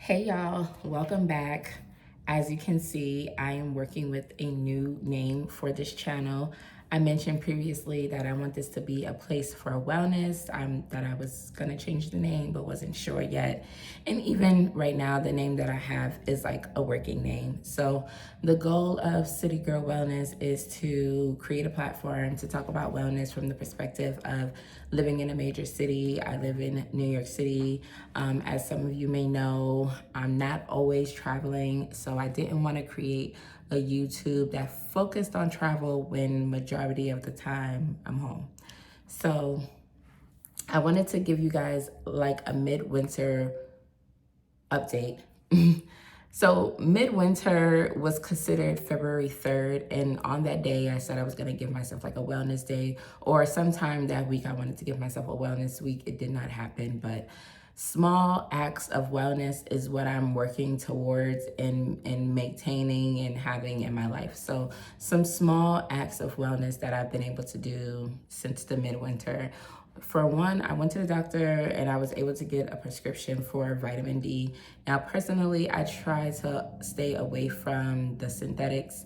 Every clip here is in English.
Hey y'all, welcome back. As you can see, I am working with a new name for this channel. I mentioned previously that I want this to be a place for wellness. That I was gonna change the name, but wasn't sure yet. And even right now, the name that I have is like a working name. So the goal of City Girl Wellness is to create a platform to talk about wellness from the perspective of living in a major city. I live in New York City. As some of you may know, I'm not always traveling, so I didn't want to create a YouTube that focused on travel when majority of the time I'm home. So I wanted to give you guys like a midwinter update. So midwinter was considered February 3rd, and on that day I said I was going to give myself like a wellness day, or sometime that week I wanted to give myself a wellness week. It did not happen, but small acts of wellness is what I'm working towards and maintaining and having in my life. So some small acts of wellness that I've been able to do since the midwinter. For one, I went to the doctor and I was able to get a prescription for vitamin D. Now, personally, I try to stay away from the synthetics,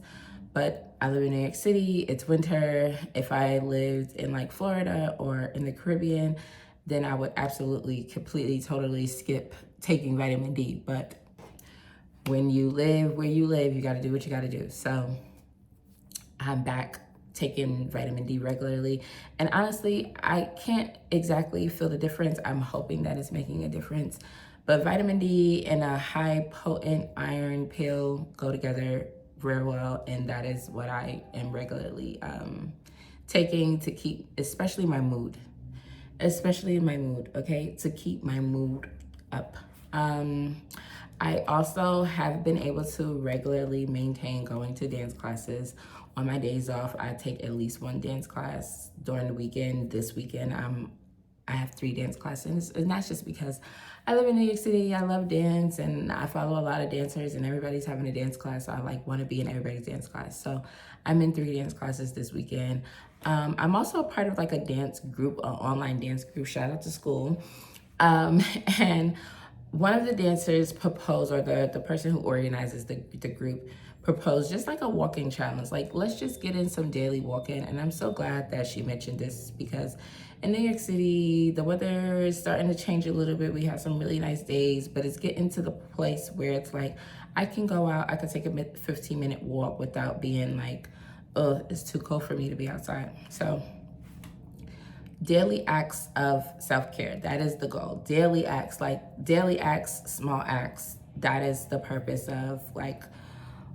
but I live in New York City, it's winter. If I lived in like Florida or in the Caribbean, then I would absolutely, completely, totally skip taking vitamin D. But when you live where you live, you gotta do what you gotta do. So I'm back taking vitamin D regularly. And honestly, I can't exactly feel the difference. I'm hoping that it's making a difference. But vitamin D and a high potent iron pill go together very well. And that is what I am regularly taking to keep, especially my mood, okay? To keep my mood up. I also have been able to regularly maintain going to dance classes. On my days off, I take at least one dance class during the weekend. This weekend, I have 3 dance classes, and that's just because I live in New York City. I love dance, and I follow a lot of dancers, and everybody's having a dance class. So I like want to be in everybody's dance class. So I'm in 3 dance classes this weekend. I'm also a part of like a dance group, an online dance group. Shout out to school. Um, and one of the dancers proposed, or the person who organizes the group proposed just like a walking challenge. Like, let's just get in some daily walking. And I'm so glad that she mentioned this because in New York City, the weather is starting to change a little bit. We have some really nice days, but it's getting to the place where it's like, I can go out, I could take a 15-minute walk without being like, oh, it's too cold for me to be outside. So daily acts of self-care, that is the goal. Daily acts, like daily acts, small acts, that is the purpose of like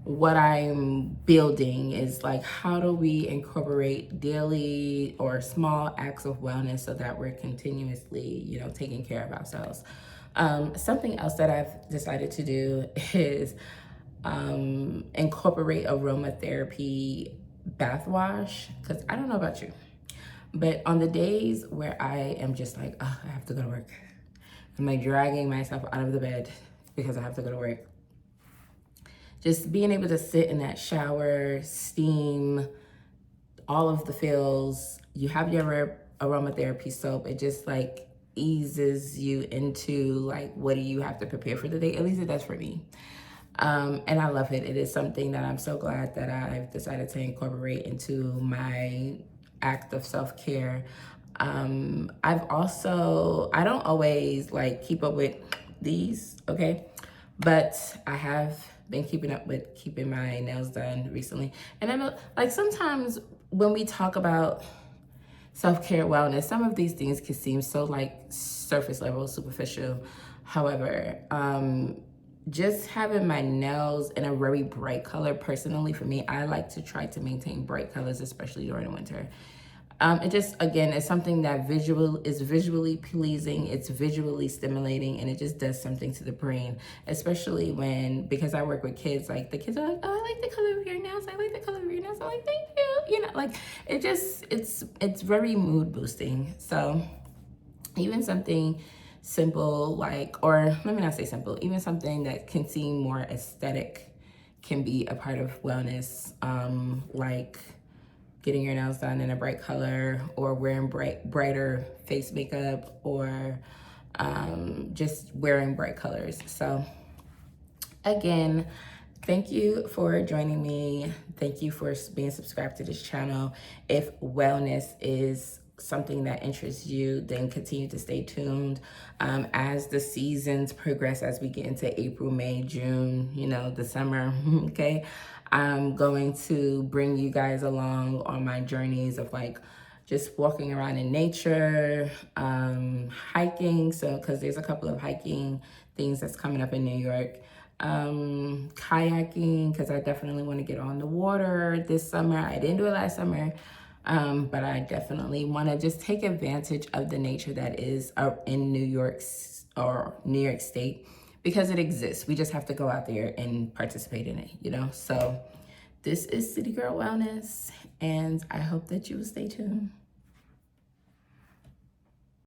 what I'm building. Is like, how do we incorporate daily or small acts of wellness so that we're continuously, taking care of ourselves. Something else that I've decided to do is incorporate aromatherapy bath wash, because I don't know about you, but on the days where I am just like, oh, I have to go to work, I'm like dragging myself out of the bed because I have to go to work. Just being able to sit in that shower, steam, all of the feels, you have your aromatherapy soap, it just like eases you into like, what do you have to prepare for the day? At least it does for me. And I love it. It is something that I'm so glad that I've decided to incorporate into my act of self-care. I don't always like keep up with these, okay? But I have been keeping up with keeping my nails done recently. And I know, like, sometimes when we talk about self-care, wellness, some of these things can seem so like surface level, superficial. However, just having my nails in a very bright color, personally for me, I like to try to maintain bright colors, especially during the winter. It just, again, it's something that is visually pleasing, it's visually stimulating, and it just does something to the brain, especially because I work with kids. Like, the kids are like, oh, I like the color of your nails, I like the color of your nails, I'm like, thank you, like, it's very mood boosting. So even something simple, like, or let me not say simple, even something that can seem more aesthetic can be a part of wellness, like getting your nails done in a bright color, or wearing brighter face makeup, or just wearing bright colors. So Again, thank you for joining me. Thank you for being subscribed to this channel. If wellness is something that interests you, then continue to stay tuned. As the seasons progress, as we get into April, May, June, you know, the summer, okay, I'm going to bring you guys along on my journeys of like just walking around in nature, hiking. So, because there's a couple of hiking things that's coming up in New York. Kayaking, because I definitely want to get on the water this summer. I didn't do it last summer, but I definitely want to just take advantage of the nature that is in New York or New York State, because it exists. We just have to go out there and participate in it, you know? So this is City Girl Wellness, and I hope that you will stay tuned.